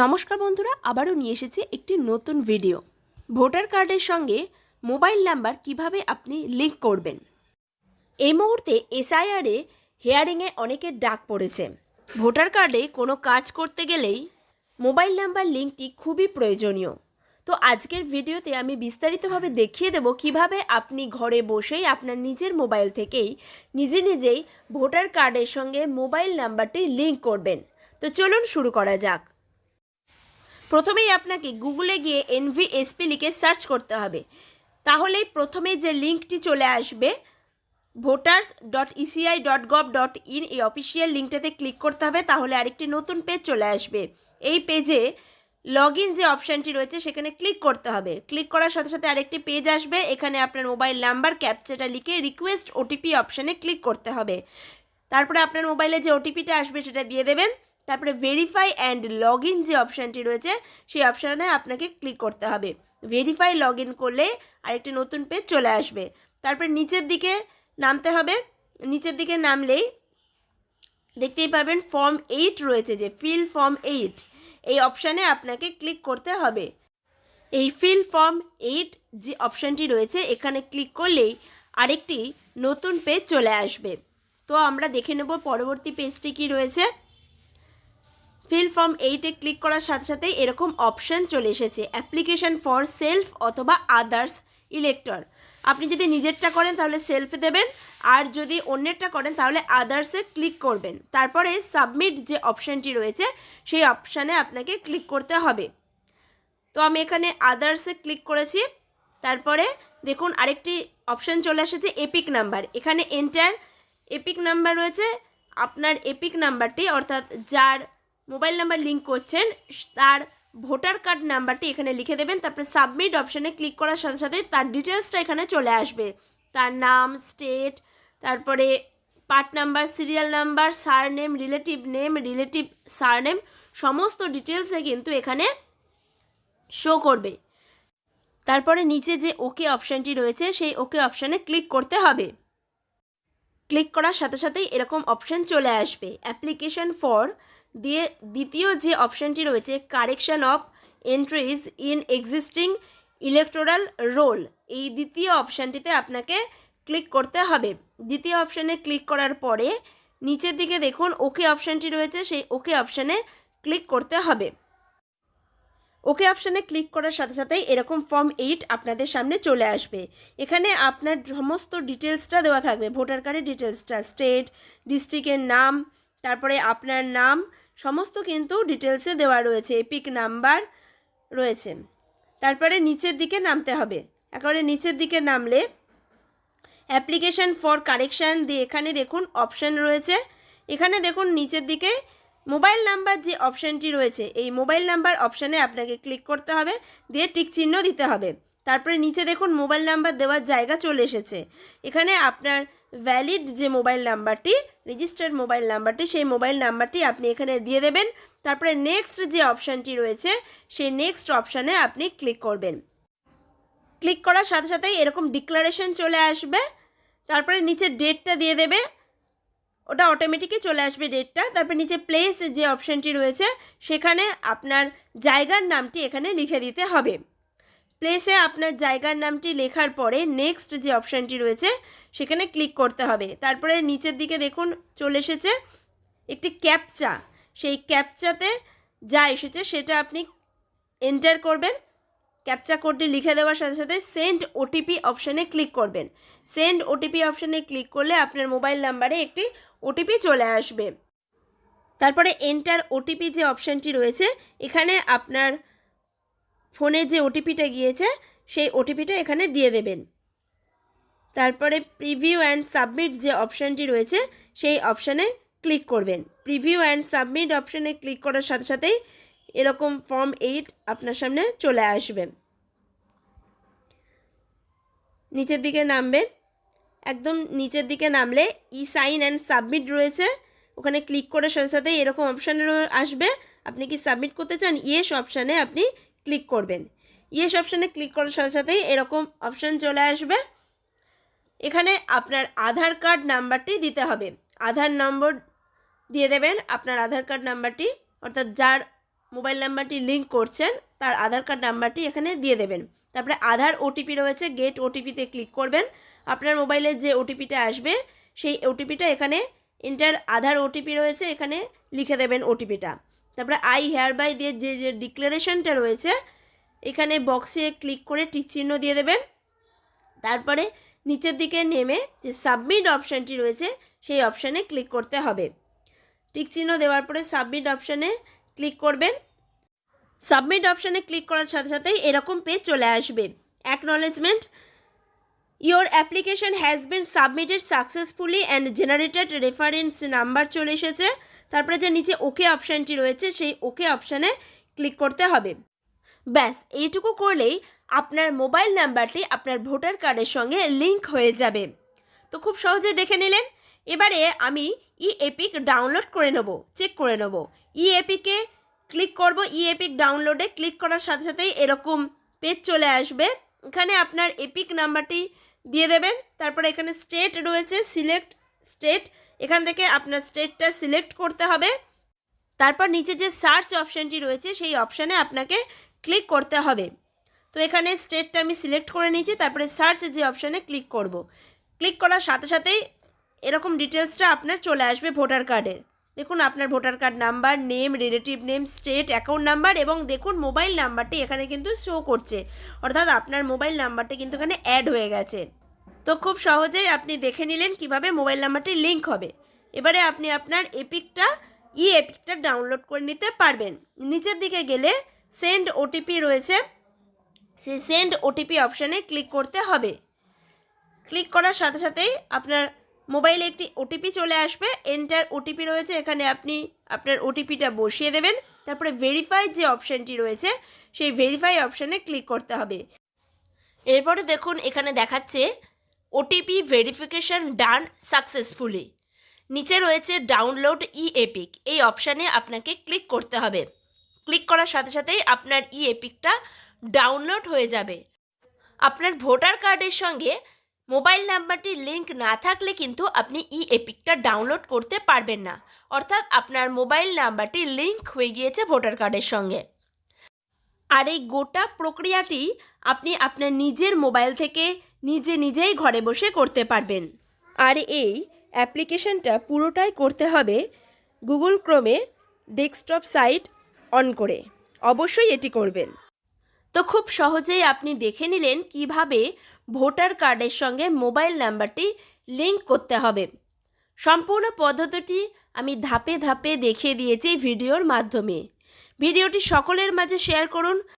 নমস্কার বন্ধুরা, আবারও নিয়ে এসেছি একটি নতুন ভিডিও। ভোটার কার্ডের সঙ্গে মোবাইল নাম্বার কিভাবে আপনি লিঙ্ক করবেন। এই মুহূর্তে এসআইআরে হিয়ারিংয়ে অনেকের ডাক পড়েছে। ভোটার কার্ডে কোনো কাজ করতে গেলেই মোবাইল নাম্বার লিঙ্কটি খুবই প্রয়োজনীয়। তো আজকের ভিডিওতে আমি বিস্তারিতভাবে দেখিয়ে দেব কিভাবে আপনি ঘরে বসেই আপনার নিজের মোবাইল থেকেই নিজেই ভোটার কার্ডের সঙ্গে মোবাইল নাম্বারটি লিঙ্ক করবেন। তো চলুন শুরু করা যাক। প্রথমেই আপনাকে গুগলে গিয়ে NVSP লিখে সার্চ করতে হবে। তাহলেই প্রথমে যে লিঙ্কটি চলে আসবে voters.eci.gov.in, এই অফিসিয়াল লিঙ্কটাতে ক্লিক করতে হবে। তাহলে আরেকটি নতুন পেজ চলে আসবে। এই পেজে লগ ইন যে অপশানটি রয়েছে সেখানে ক্লিক করতে হবে। ক্লিক করার সাথে সাথে আরেকটি পেজ আসবে। এখানে আপনার মোবাইল নাম্বার ক্যাপচাটা লিখে রিকোয়েস্ট ওটিপি অপশানে ক্লিক করতে হবে। তারপরে আপনার মোবাইলে যে ওটিপিটা আসবে সেটা দিয়ে দেবেন। তারপরে ভেরিফাই অ্যান্ড লগ ইন যে অপশানটি রয়েছে সেই অপশানে আপনাকে ক্লিক করতে হবে। ভেরিফাই লগ ইন করলে আরেকটি নতুন পেজ চলে আসবে। তারপরে নিচের দিকে নামতে হবে। নিচের দিকে নামলেই দেখতেই পাবেন ফর্ম 8 রয়েছে, যে ফিল ফর্ম 8, এই অপশানে আপনাকে ক্লিক করতে হবে। এই ফিল ফর্ম 8 যে অপশানটি রয়েছে এখানে ক্লিক করলেই আরেকটি নতুন পেজ চলে আসবে। তো আমরা দেখে নেব পরবর্তী পেজটি কি রয়েছে। ফিল ফর্ম 8-এ ক্লিক করার সাথে সাথেই এরকম অপশান চলে এসেছে, অ্যাপ্লিকেশন ফর সেলফ অথবা আদার্স ইলেক্টর। আপনি যদি নিজেরটা করেন তাহলে সেলফে দেবেন, আর যদি অন্যেরটা করেন তাহলে আদার্সে ক্লিক করবেন। তারপরে সাবমিট যে অপশানটি রয়েছে সেই অপশানে আপনাকে ক্লিক করতে হবে। তো আমি এখানে আদার্সে ক্লিক করেছি। তারপরে দেখুন আরেকটি অপশান চলে এসেছে এপিক নাম্বার। এখানে এন্টার এপিক নাম্বার রয়েছে। আপনার এপিক নাম্বারটি অর্থাৎ যার মোবাইল নাম্বার লিঙ্ক করছেন তার ভোটার কার্ড নাম্বারটি এখানে লিখে দেবেন। তারপরে সাবমিট অপশানে ক্লিক করার সাথে সাথে তার ডিটেলসটা এখানে চলে আসবে। তার নাম, স্টেট, তারপরে part number, serial number, surname, relative surname, সমস্ত ডিটেলসে কিন্তু এখানে শো করবে। তারপরে নিচে যে ওকে অপশানটি রয়েছে সেই ওকে অপশানে ক্লিক করতে হবে। ক্লিক করার সাথে সাথেই এরকম অপশান চলে আসবে। অ্যাপ্লিকেশন ফর দিয়ে দ্বিতীয় যে অপশানটি রয়েছে correction of entries in existing electoral role, এই দ্বিতীয় অপশানটিতে আপনাকে ক্লিক করতে হবে। দ্বিতীয় অপশানে ক্লিক করার পরে নিচের দিকে দেখুন ওকে অপশানটি রয়েছে, সেই ওকে অপশানে ক্লিক করতে হবে। ওকে অপশানে ক্লিক করার সাথে সাথেই এরকম ফর্ম 8 আপনাদের সামনে চলে আসবে। এখানে আপনার সমস্ত ডিটেলসটা দেওয়া থাকবে, ভোটার কার্ডের ডিটেলসটা, স্টেট, ডিস্ট্রিক্টের নাম, তারপরে আপনার নাম, সমস্ত কিন্তু ডিটেলসে দেওয়া রয়েছে। এপিক নাম্বার রয়েছে। তারপরে নিচের দিকে নামতে হবে। একেবারে নিচের দিকে নামলে অ্যাপ্লিকেশন ফর কারেকশান দিয়ে এখানে দেখুন অপশান রয়েছে। এখানে দেখুন নিচের দিকে মোবাইল নাম্বার যে অপশানটি রয়েছে এই মোবাইল নাম্বার অপশানে আপনাকে ক্লিক করতে হবে, দিয়ে টিক চিহ্ন দিতে হবে। তারপরে নিচে দেখুন মোবাইল নাম্বার দেওয়ার জায়গা চলে এসেছে। এখানে আপনার ভ্যালিড যে মোবাইল নাম্বারটি, রেজিস্টার্ড মোবাইল নাম্বারটি, সেই মোবাইল নাম্বারটি আপনি এখানে দিয়ে দেবেন। তারপরে নেক্সট যে অপশানটি রয়েছে সেই নেক্সট অপশানে আপনি ক্লিক করবেন। ক্লিক করার সাথে সাথেই এরকম ডিক্লারেশন চলে আসবে। তারপরে নিচে ডেটটা দিয়ে দেবে, ওটা অটোমেটিকই চলে আসবে ডেটটা। তারপর নিচে প্লেস যে অপশানটি রয়েছে সেখানে আপনার জায়গার নামটি এখানে লিখে দিতে হবে। প্লেসে আপনার জায়গার নামটি লেখার পরে নেক্সট যে অপশানটি রয়েছে সেখানে ক্লিক করতে হবে। তারপরে নিচের দিকে দেখুন চলে এসেছে একটি ক্যাপচা, সেই ক্যাপচাতে যা এসেছে সেটা আপনি এন্টার করবেন। ক্যাপচা কোডটি লিখে দেওয়ার সাথে সাথে সেন্ড ওটিপি অপশানে ক্লিক করবেন। সেন্ড ওটিপি অপশানে ক্লিক করলে আপনার মোবাইল নাম্বারে একটি ওটিপি চলে আসবে। তারপরে এন্টার ওটিপি যে অপশানটি রয়েছে এখানে আপনার ফোনে যে ওটিপিটা গিয়েছে সেই ওটিপিটা এখানে দিয়ে দেবেন। তারপরে প্রিভিউ অ্যান্ড সাবমিট যে অপশানটি রয়েছে সেই অপশানে ক্লিক করবেন। প্রিভিউ অ্যান্ড সাবমিট অপশানে ক্লিক করার সাথে সাথেই এরকম ফর্ম 8 আপনার সামনে চলে আসবে। নিচের দিকে নামবেন। একদম নিচের দিকে নামলে ই সাইন অ্যান্ড সাবমিট রয়েছে, ওখানে ক্লিক করে সাথে সাথে এরকম অপশান আসবে। আপনি কি সাবমিট করতে চান, ইয়েস অপশানে আপনি ক্লিক করবেন। ইয়েস অপশানে ক্লিক করার সাথে সাথেই এরকম অপশান চলে আসবে। এখানে আপনার আধার কার্ড নাম্বারটি দিতে হবে। আধার নম্বর দিয়ে দেবেন, আপনার আধার কার্ড নাম্বারটি, অর্থাৎ যার মোবাইল নাম্বারটি লিঙ্ক করছেন তার আধার কার্ড নাম্বারটি এখানে দিয়ে দেবেন। তারপরে আধার ওটিপি রয়েছে, গেট ওটিপিতে ক্লিক করবেন। আপনার মোবাইলে যে ওটিপিটা আসবে সেই ওটিপিটা এখানে এন্টার, আধার ওটিপি রয়েছে এখানে লিখে দেবেন ওটিপিটা। তারপরে আই হেয়ার বাই দিয়ে যে ডিক্লারেশনটা রয়েছে এখানে বক্সে ক্লিক করে টিক চিহ্ন দিয়ে দেবেন। তারপরে নিচের দিকে নেমে যে সাবমিট অপশানটি রয়েছে সেই অপশানে ক্লিক করতে হবে। টিক চিহ্ন দেওয়ার পরে সাবমিট অপশানে ক্লিক করবেন। সাবমিট অপশানে ক্লিক করার সাথে সাথেই এরকম পেজ চলে আসবে। Acknowledgement, your application has been submitted successfully and generated reference number চলে এসেছে। তারপরে যে নিচে ওকে অপশানটি রয়েছে সেই ওকে অপশানে ক্লিক করতে হবে। ব্যাস এইটুকু করলেই আপনার মোবাইল নাম্বারটি আপনার ভোটার কার্ডের সঙ্গে লিঙ্ক হয়ে যাবে। তো খুব সহজে দেখে নিলেন। এবারে আমি ই এপিক ডাউনলোড করে নেব, চেক করে নেব। ই এপিকে ক্লিক করব। ই এপিক ডাউনলোডে ক্লিক করার সাথে সাথেই এরকম পেজ চলে আসবে। এখানে আপনার এপিক নাম্বারটি দিয়ে দেবেন। তারপরে এখানে স্টেট রয়েছে, সিলেক্ট স্টেট, এখান থেকে আপনার স্টেটটা সিলেক্ট করতে হবে। তারপর নিচে যে সার্চ অপশানটি রয়েছে সেই অপশানে আপনাকে ক্লিক করতে হবে। তো এখানে স্টেটটা আমি সিলেক্ট করে নিয়েছি। তারপরে সার্চ যে অপশানে ক্লিক করব। ক্লিক করার সাথে সাথেই এরকম ডিটেলসটা আপনার চলে আসবে ভোটার কার্ডের। দেখুন আপনার voter card number, name, relative name, state, account number এবং দেখুন মোবাইল নাম্বারটি এখানে কিন্তু শো করছে, অর্থাৎ আপনার মোবাইল নাম্বারটি কিন্তু এখানে অ্যাড হয়ে গেছে। তো খুব সহজেই আপনি দেখে নিলেন কিভাবে মোবাইল নাম্বারটি লিঙ্ক হবে। এবারে আপনি আপনার এপিকটা এপিকটা ডাউনলোড করে নিতে পারবেন। নিচের দিকে গেলে সেন্ড ওটিপি রয়েছে, সেই সেন্ড ওটিপি অপশানে ক্লিক করতে হবে। ক্লিক করার সাথে সাথেই আপনার মোবাইলে একটি ওটিপি চলে আসবে। এন্টার ওটিপি রয়েছে, এখানে আপনি আপনার ওটিপিটা বসিয়ে দেবেন। তারপরে ভেরিফাই যে অপশানটি রয়েছে সেই ভেরিফাই অপশানে ক্লিক করতে হবে। এরপরে দেখুন এখানে দেখাচ্ছে ওটিপি ভেরিফিকেশন ডান সাকসেসফুলি। নিচে রয়েছে ডাউনলোড ই এপিক, এই অপশানে আপনাকে ক্লিক করতে হবে। ক্লিক করার সাথে সাথেই আপনার ই এপিকটা ডাউনলোড হয়ে যাবে। আপনার ভোটার কার্ডের সঙ্গে মোবাইল নাম্বারটি লিঙ্ক না থাকলে কিন্তু আপনি ই এপিকটা ডাউনলোড করতে পারবেন না, অর্থাৎ আপনার মোবাইল নাম্বারটি লিঙ্ক হয়ে গিয়েছে ভোটার কার্ডের সঙ্গে। আর এই গোটা প্রক্রিয়াটি আপনি আপনার নিজের মোবাইল থেকে নিজেই ঘরে বসে করতে পারবেন। আর এই অ্যাপ্লিকেশনটা পুরোটাই করতে হবে গুগল ক্রোমে ডেস্কটপ সাইট অন করে। অবশ্যই এটি করবেন। তো খুব সহজেই আপনি দেখে নিলেন কিভাবে ভোটার কার্ডের সঙ্গে মোবাইল নাম্বারটি লিঙ্ক করতে হবে। সম্পূর্ণ পদ্ধতিটি আমি ধাপে ধাপে দেখিয়ে দিয়েছি ভিডিওর মাধ্যমে। ভিডিওটি সকলের মাঝে শেয়ার করুন।